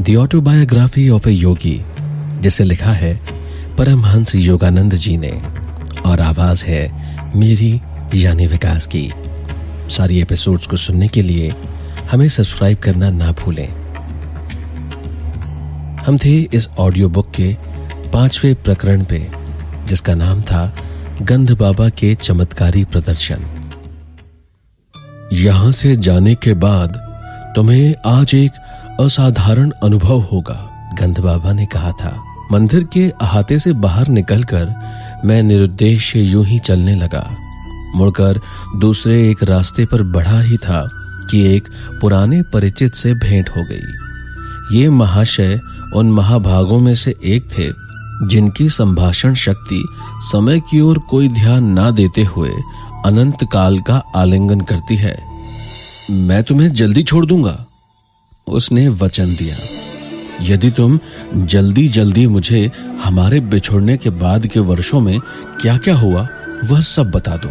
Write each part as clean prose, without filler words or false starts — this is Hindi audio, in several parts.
द ऑटोबायोग्राफी ऑफ ए योगी, जिसे लिखा है परमहंस योगानंद जी ने, और आवाज है मेरी यानी विकास की। सारी एपिसोड्स को सुनने के लिए हमें सब्सक्राइब करना ना भूलें। हम थे इस ऑडियो बुक के 5वें प्रकरण पे, जिसका नाम था गंध बाबा के चमत्कारी प्रदर्शन। यहां से जाने के बाद तुम्हें आज एक असाधारण अनुभव होगा, गंध बाबा ने कहा था। मंदिर के अहाते से बाहर निकलकर मैं निरुद्देश्य यूं ही चलने लगा। मुड़कर दूसरे एक रास्ते पर बढ़ा ही था कि एक पुराने परिचित से भेंट हो गई। ये महाशय उन महाभागों में से एक थे जिनकी संभाषण शक्ति समय की ओर कोई ध्यान ना देते हुए अनंत काल का आलिंगन करती है। मैं तुम्हें जल्दी छोड़ दूंगा, उसने वचन दिया, यदि तुम जल्दी जल्दी मुझे हमारे बिछुड़ने के बाद के वर्षों में क्या क्या हुआ वह सब बता दो।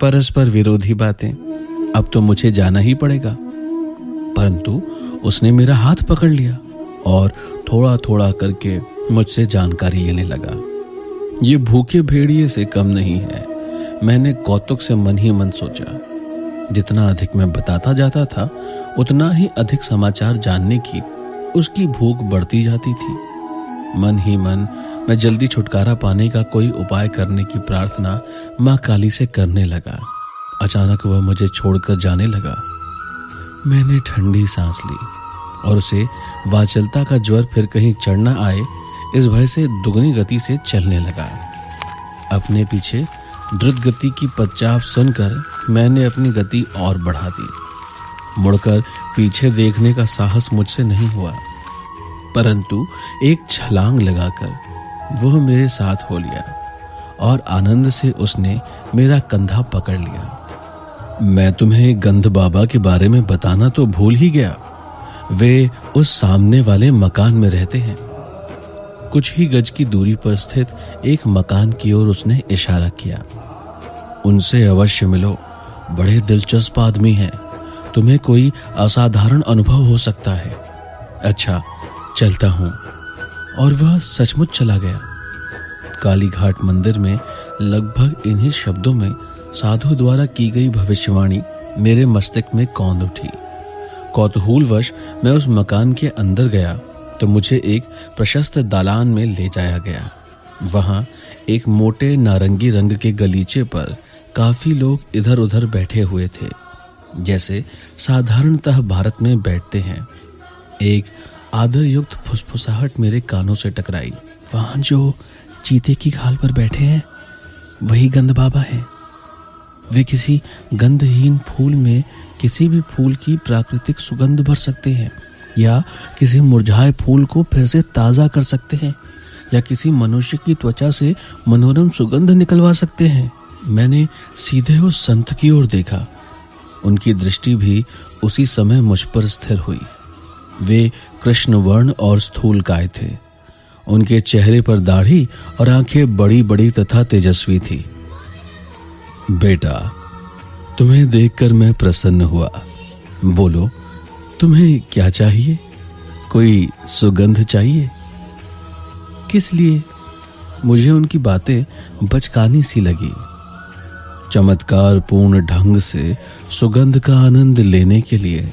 परस्पर विरोधी बातें, अब तो मुझे जाना ही पड़ेगा। परंतु उसने मेरा हाथ पकड़ लिया और थोड़ा थोड़ा करके मुझसे जानकारी लेने लगा। ये भूखे भेड़िए से कम नहीं है, मैंने कौतुक से मन ही मन सोचा। जितना अधिक मैं बताता जाता था उतना ही अधिक समाचार जानने की उसकी भूख बढ़ती जाती थी। मन ही मन मैं जल्दी छुटकारा पाने का कोई उपाय करने की प्रार्थना माँ काली से करने लगा। अचानक वह मुझे छोड़कर जाने लगा। मैंने ठंडी सांस ली और उसे वाचलता का ज्वर फिर कहीं चढ़ न आए इस भय से दुगनी गति से चलने लगा। अपने पीछे द्रुत गति की पदचाप सुनकर मैंने अपनी गति और बढ़ा दी। मुड़कर पीछे देखने का साहस मुझसे नहीं हुआ, परंतु एक छलांग लगाकर वह मेरे साथ हो लिया और आनंद से उसने मेरा कंधा पकड़ लिया। मैं तुम्हें गंध बाबा के बारे में बताना तो भूल ही गया। वे उस सामने वाले मकान में रहते हैं। कुछ ही गज की दूरी पर स्थित एक मकान की ओर उसने इशारा किया। उनसे अवश्य मिलो, बड़े दिलचस्प आदमी हैं, तुम्हें कोई असाधारण अनुभव हो सकता है। अच्छा, चलता हूं। और वह सचमुच चला गया। कालीघाट मंदिर में लगभग इन्हीं शब्दों में साधु द्वारा की गई भविष्यवाणी मेरे मस्तिष्क में कौंध उठी। कौतूहलवश मैं उस मकान के अंदर गया तो मुझे एक प्रशस्त दालान में ले जाया गया। वहां एक मोटे नारंगी रंग के गलीचे पर काफी लोग इधर उधर बैठे हुए थे, जैसे साधारणतः भारत में बैठते हैं। एक आदर युक्त फुसफुसाहट मेरे कानों से टकराई। वहां जो चीते की खाल पर बैठे हैं वही गंध बाबा हैं। वे किसी गंधहीन फूल में किसी भी फूल की प्राकृतिक सुगंध भर सकते हैं, या किसी मुरझाए फूल को फिर से ताजा कर सकते हैं, या किसी मनुष्य की त्वचा से मनोरम सुगंध निकलवा सकते हैं। मैंने सीधे उस संत की ओर देखा। उनकी दृष्टि भी उसी समय मुझ पर स्थिर हुई। वे कृष्ण वर्ण और स्थूलकाय थे। उनके चेहरे पर दाढ़ी और आंखें बड़ी बड़ी तथा तेजस्वी थी। बेटा, तुम्हें देखकर मैं प्रसन्न हुआ। बोलो, तुम्हें क्या चाहिए? कोई सुगंध चाहिए? किस लिए? मुझे उनकी बातें बचकानी सी लगी। चमत्कार पूर्ण ढंग से सुगंध का आनंद लेने के लिए।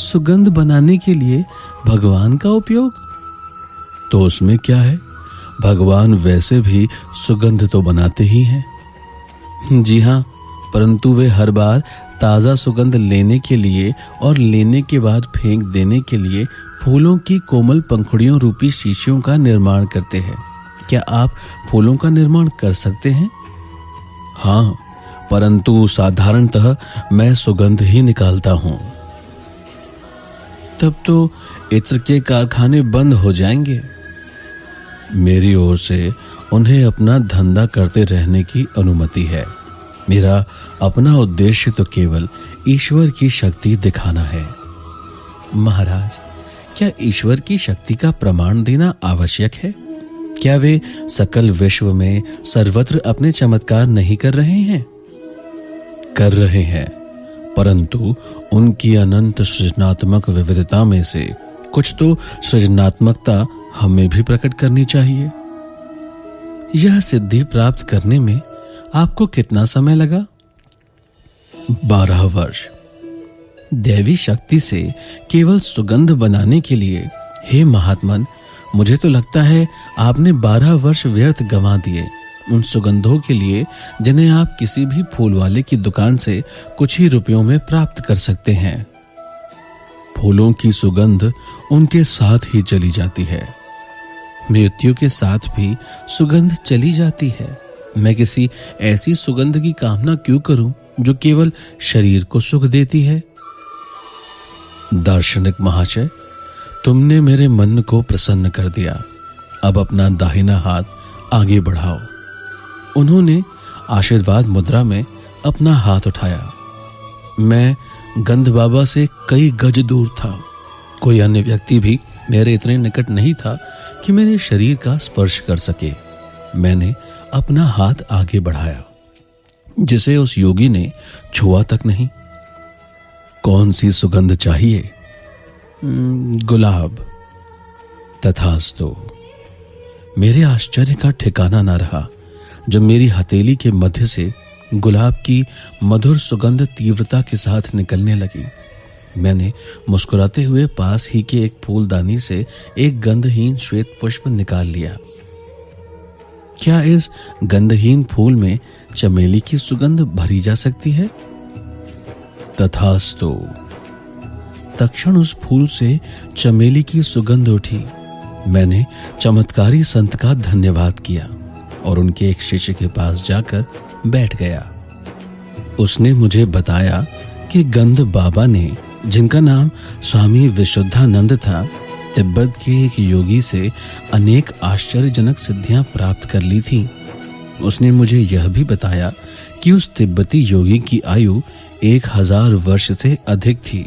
सुगंध बनाने के लिए भगवान का उपयोग? तो उसमें क्या है, भगवान वैसे भी सुगंध तो बनाते ही हैं। जी हाँ, परंतु वे हर बार ताजा सुगंध लेने के लिए और लेने के बाद फेंक देने के लिए फूलों की कोमल पंखुड़ियों रूपी शीशियों का निर्माण करते हैं। क्या आप फूलों का निर्माण कर सकते हैं? हाँ, परंतु साधारणतः मैं सुगंध ही निकालता हूं। तब तो इत्र के कारखाने बंद हो जाएंगे। मेरी ओर से उन्हें अपना धंधा करते रहने की अनुमति है। मेरा अपना उद्देश्य तो केवल ईश्वर की शक्ति दिखाना है। महाराज, क्या ईश्वर की शक्ति का प्रमाण देना आवश्यक है? क्या वे सकल विश्व में सर्वत्र अपने चमत्कार नहीं कर रहे हैं? कर रहे हैं, परंतु उनकी अनंत सृजनात्मक विविधता में से कुछ तो सृजनात्मकता हमें भी प्रकट करनी चाहिए। यह सिद्धि प्राप्त करने में आपको कितना समय लगा? 12 वर्ष। दैवी शक्ति से केवल सुगंध बनाने के लिए, हे महात्मन, मुझे तो लगता है आपने 12 वर्ष व्यर्थ गंवा दिए उन सुगंधों के लिए जिन्हें आप किसी भी फूल वाले की दुकान से कुछ ही रुपयों में प्राप्त कर सकते हैं। फूलों की सुगंध उनके साथ ही चली जाती है, मृत्यु के साथ भी सुगंध चली जाती है। मैं किसी ऐसी सुगंध की कामना क्यों करूं जो केवल शरीर को सुख देती है? दार्शनिक महाशय, तुमने मेरे मन को प्रसन्न कर दिया। अब अपना दाहिना हाथ आगे बढ़ाओ। उन्होंने आशीर्वाद मुद्रा में अपना हाथ उठाया। मैं गंध बाबा से कई गज दूर था। कोई अन्य व्यक्ति भी मेरे इतने निकट नहीं था कि मेरे शरीर का स्पर्श कर सके। मैंने अपना हाथ आगे बढ़ाया, जिसे उस योगी ने छुआ तक नहीं। कौन सी सुगंध चाहिए? गुलाब। तथास्तु। मेरे आश्चर्य का ठिकाना न रहा जब मेरी हथेली के मध्य से गुलाब की मधुर सुगंध तीव्रता के साथ निकलने लगी। मैंने मुस्कुराते हुए पास ही के एक फूलदानी से एक गंधहीन श्वेत पुष्प निकाल लिया। क्या इस गंधहीन फूल में चमेली की सुगंध भरी जा सकती है? तथास्तु। तत्क्षण उस फूल से चमेली की सुगंध उठी। मैंने चमत्कारी संत का धन्यवाद किया और उनके एक शिष्य के पास जाकर बैठ गया। उसने मुझे बताया कि गंध बाबा ने, जिनका नाम स्वामी विशुद्धानंद था, तिब्बत के एक योगी से अनेक आश्चर्यजनक सिद्धियां प्राप्त कर ली थी। उसने मुझे यह भी बताया कि उस तिब्बती योगी की आयु 1000 वर्ष से अधिक थी।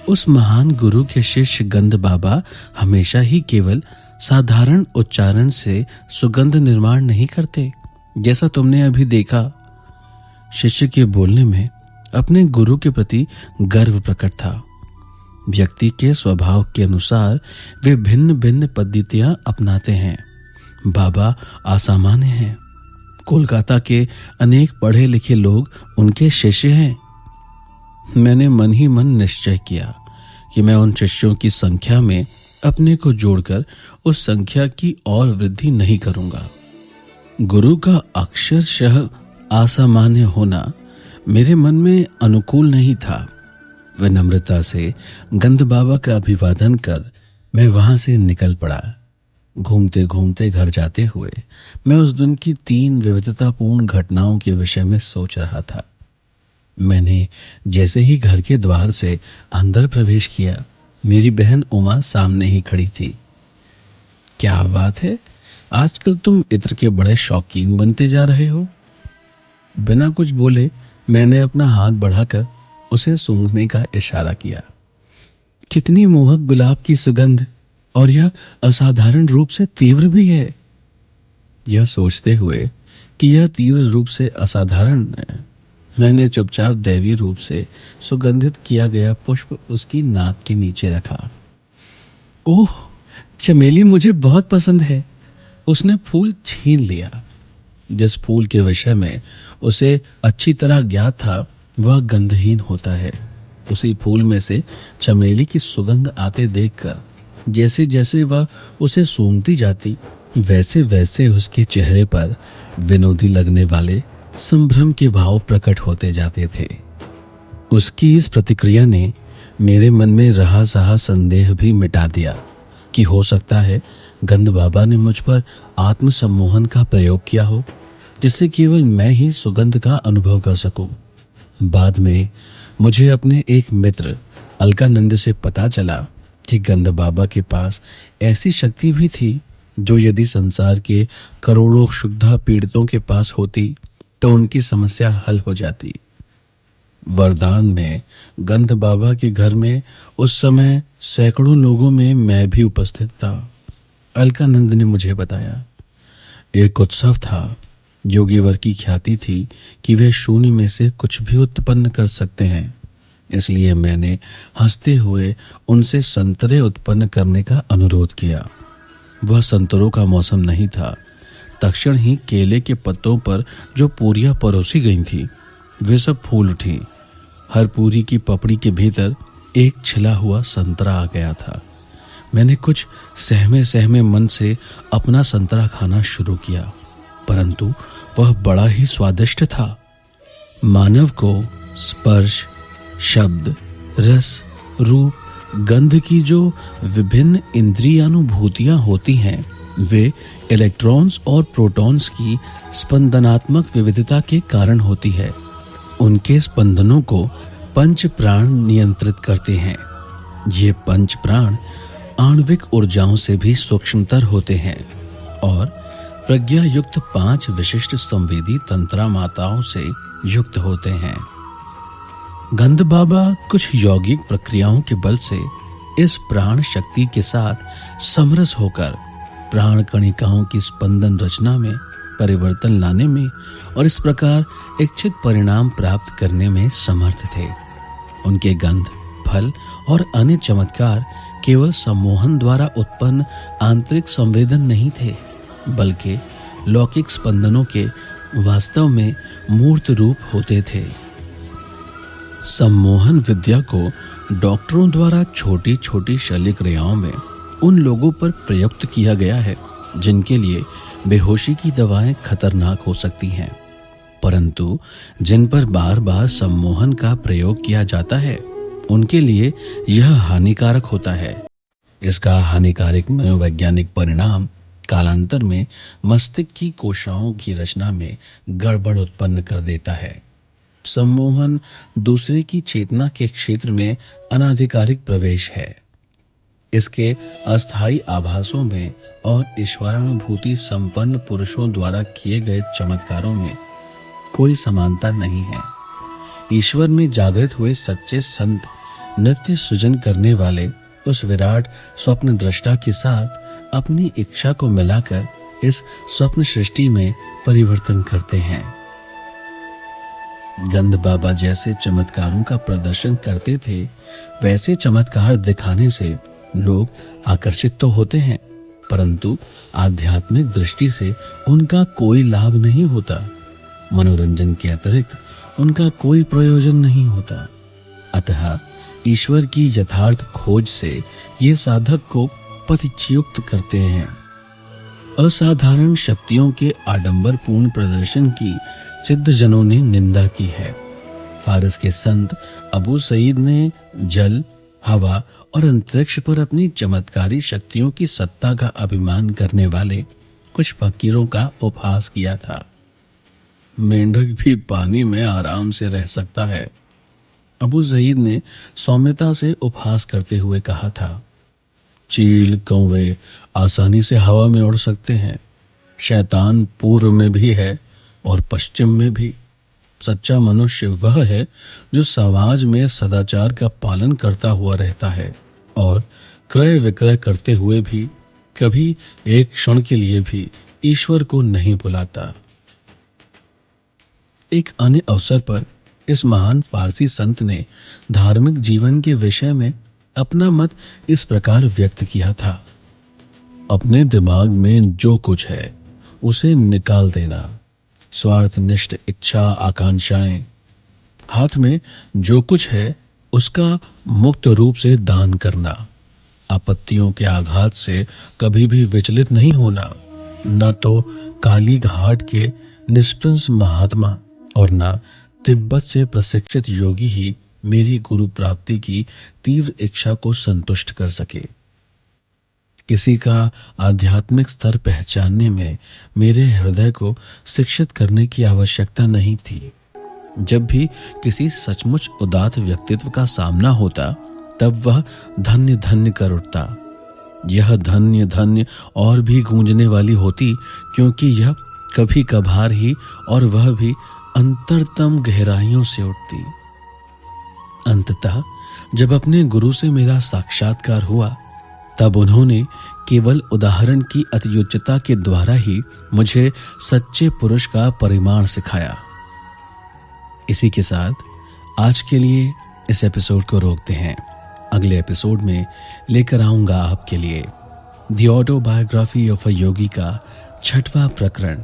उस महान गुरु के शिष्य गंध बाबा हमेशा ही केवल साधारण उच्चारण से सुगंध निर्माण नहीं करते, जैसा तुमने अभी देखा। शिष्य के बोलने में अपने गुरु के प्रति गर्व प्रकट था। व्यक्ति के स्वभाव के अनुसार वे भिन्न भिन्न पद्धतियां अपनाते हैं। बाबा असामान्य हैं। कोलकाता के अनेक पढ़े लिखे लोग उनके शिष्य हैं। मैंने मन ही मन निश्चय किया कि मैं उन शिष्यों की संख्या में अपने को जोड़कर उस संख्या की और वृद्धि नहीं करूंगा। गुरु का अक्षरशः असामान्य होना मेरे मन में अनुकूल नहीं था। विनम्रता से गंध बाबा का अभिवादन कर मैं वहां से निकल पड़ा। घूमते घूमते घर जाते हुए मैं उस दिन की 3 विविधतापूर्ण घटनाओं के विषय में सोच रहा था। मैंने जैसे ही घर के द्वार से अंदर प्रवेश किया, मेरी बहन उमा सामने ही खड़ी थी। क्या बात है, आजकल तुम इत्र के बड़े शौकीन बनते जा रहे हो? बिना कुछ बोले मैंने अपना हाथ बढ़ाकर उसे सूंघने का इशारा किया। कितनी मोहक गुलाब की सुगंध, और यह असाधारण रूप से तीव्र भी है। यह सोचते हुए कि यह तीव्र रूप से असाधारण है, मैंने चुपचाप दैवीय रूप से सुगंधित किया गया पुष्प उसकी नाक के नीचे रखा। ओह, चमेली मुझे बहुत पसंद है। उसने फूल छीन लिया। जिस फूल के विषय में उसे अच्छी तरह ज्ञात था वह गंधहीन होता है। उसी फूल में से चमेली की सुगंध आते देखकर जैसे जैसे वह उसे सूंघती जाती, वैसे वैसे उसके चेहरे पर विनोदी लगने वाले संभ्रम के भाव प्रकट होते जाते थे। उसकी इस प्रतिक्रिया ने मेरे मन में रहा सहा संदेह भी मिटा दिया कि हो सकता है गंध बाबा ने मुझ पर आत्मसम्मोहन का प्रयोग किया हो, जिससे केवल मैं ही सुगंध का अनुभव कर सकूं। बाद में मुझे अपने एक मित्र अलकानंद से पता चला कि गंध बाबा के पास ऐसी शक्ति भी थी जो यदि संसार के करोड़ों क्षुधा पीड़ितों के पास होती तो उनकी समस्या हल हो जाती। वरदान में गंध बाबा के घर में उस समय सैकड़ों लोगों में मैं भी उपस्थित था। अलकानंद ने मुझे बताया। एक उत्सव था योगीवर की ख्याति थी कि वे शून्य में से कुछ भी उत्पन्न कर सकते हैं। इसलिए मैंने हंसते हुए उनसे संतरे उत्पन्न करने का अनुरोध किया। वह संतरों का मौसम नहीं था। तक्षण ही केले के पत्तों पर जो पूरियां परोसी गई थी वे सब फूल उठी। हर पूरी की पपड़ी के भीतर एक छिला हुआ संतरा आ गया था। मैंने कुछ सहमे सहमे मन से अपना संतरा खाना शुरू किया, परंतु वह बड़ा ही स्वादिष्ट था। मानव को स्पर्श, शब्द, रस, रूप, गंध की जो विभिन्न इंद्रियानुभूतियां होती हैं वे इलेक्ट्रॉन्स और प्रोटॉन्स की स्पंदनात्मक विविधता के कारण होती है। उनके स्पंदनों को पंच प्राण नियंत्रित करते हैं। ये पंच प्राण आणविक ऊर्जाओं से भी सूक्ष्मतर होते हैं और प्रज्ञा युक्त 5 विशिष्ट संवेदी तंत्रा माताओं से युक्त होते हैं। गंध बाबा कुछ यौगिक प्रक्रियाओं के बल से इस प्राण शक्ति के साथ समरस होकर प्राण कणिकाओं की स्पंदन रचना में परिवर्तन लाने में और इस प्रकार इच्छित परिणाम प्राप्त करने में समर्थ थे। उनके गंध, फल और अन्य चमत्कार केवल सम्मोहन द्वारा उत्पन्न आंतरिक संवेदन नहीं थे, बल्कि लौकिक स्पंदनों के वास्तव में मूर्त रूप होते थे। सम्मोहन विद्या को डॉक्टरों द्वारा छोटी छोटी शल्य क्रियाओं में उन लोगों पर प्रयुक्त किया गया है जिनके लिए बेहोशी की दवाएं खतरनाक हो सकती हैं, परंतु जिन पर बार बार सम्मोहन का प्रयोग किया जाता है उनके लिए यह हानिकारक होता है। इसका हानिकारक मनोवैज्ञानिक परिणाम कालांतर में मस्तिष्क की कोशिकाओं की रचना में गड़बड़ उत्पन्न कर देता है। सम्मोहन दूसरे की चेतना के क्षेत्र में अनाधिकारिक प्रवेश है। इसके अस्थायी आभासों में और ईश्वरानुभूति संपन्न पुरुषों द्वारा किए गए चमत्कारों में कोई समानता नहीं है। ईश्वर में जागृत हुए सच्चे संत नृत्य सृजन करने वाले उस विराट स्वप्न दृष्टा के साथ अपनी इच्छा को मिलाकर इस स्वप्न सृष्टि में परिवर्तन करते हैं। गंध बाबा जैसे चमत्कारों का प्रदर्शन करते थे वैसे चमत्कार दिखाने से लोग आकर्षित तो होते हैं, परंतु आध्यात्मिक दृष्टि से उनका कोई लाभ नहीं होता। मनोरंजन के अतिरिक्त उनका कोई प्रयोजन नहीं होता। अतः ईश्वर की यथार्थ खोज से ये साधक को पथिच्युत करते हैं। असाधारण शक्तियों के आडंबरपूर्ण प्रदर्शन की सिद्ध जनों ने निंदा की है। फारस के संत अबू सईद ने जल, हवा और अंतरिक्ष पर अपनी चमत्कारी शक्तियों की सत्ता का अभिमान करने वाले कुछ फकीरों का उपहास किया था। मेंढक भी पानी में आराम से रह सकता है, अबू सईद ने सौम्यता से उपहास करते हुए कहा था। चील, कौवे आसानी से हवा में उड़ सकते हैं। शैतान पूर्व में भी है और पश्चिम में भी। सच्चा मनुष्य वह है जो समाज में सदाचार का पालन करता हुआ रहता है और क्रय विक्रय करते हुए भी कभी एक क्षण के लिए भी ईश्वर को नहीं बुलाता। एक अन्य अवसर पर इस महान फारसी संत ने धार्मिक जीवन के विषय में अपना मत इस प्रकार व्यक्त किया था। अपने दिमाग में जो कुछ है उसे निकाल देना, स्वार्थनिष्ठ इच्छा आकांक्षाएं, हाथ में जो कुछ है उसका मुक्त रूप से दान करना, आपत्तियों के आघात से कभी भी विचलित नहीं होना, न तो काली घाट के निष्पंस महात्मा और न तिब्बत से प्रशिक्षित योगी ही मेरी गुरु प्राप्ति की तीव्र इच्छा को संतुष्ट कर सके। किसी का आध्यात्मिक स्तर पहचानने में मेरे हृदय को शिक्षित करने की आवश्यकता नहीं थी। जब भी किसी सचमुच उदात्त व्यक्तित्व का सामना होता तब वह धन्य धन्य कर उठता। यह धन्य धन्य और भी गूंजने वाली होती क्योंकि यह कभी कभार ही और वह भी अंतरतम गहराइयों से उठती। अंततः जब अपने गुरु से मेरा साक्षात्कार हुआ तब उन्होंने केवल उदाहरण की अतियोज्यता के द्वारा ही मुझे सच्चे पुरुष का परिमाण सिखाया। इसी के साथ आज के लिए इस एपिसोड को रोकते हैं। अगले एपिसोड में लेकर आऊंगा आपके लिए द ऑटोबायोग्राफी ऑफ अ योगी का 6वां प्रकरण,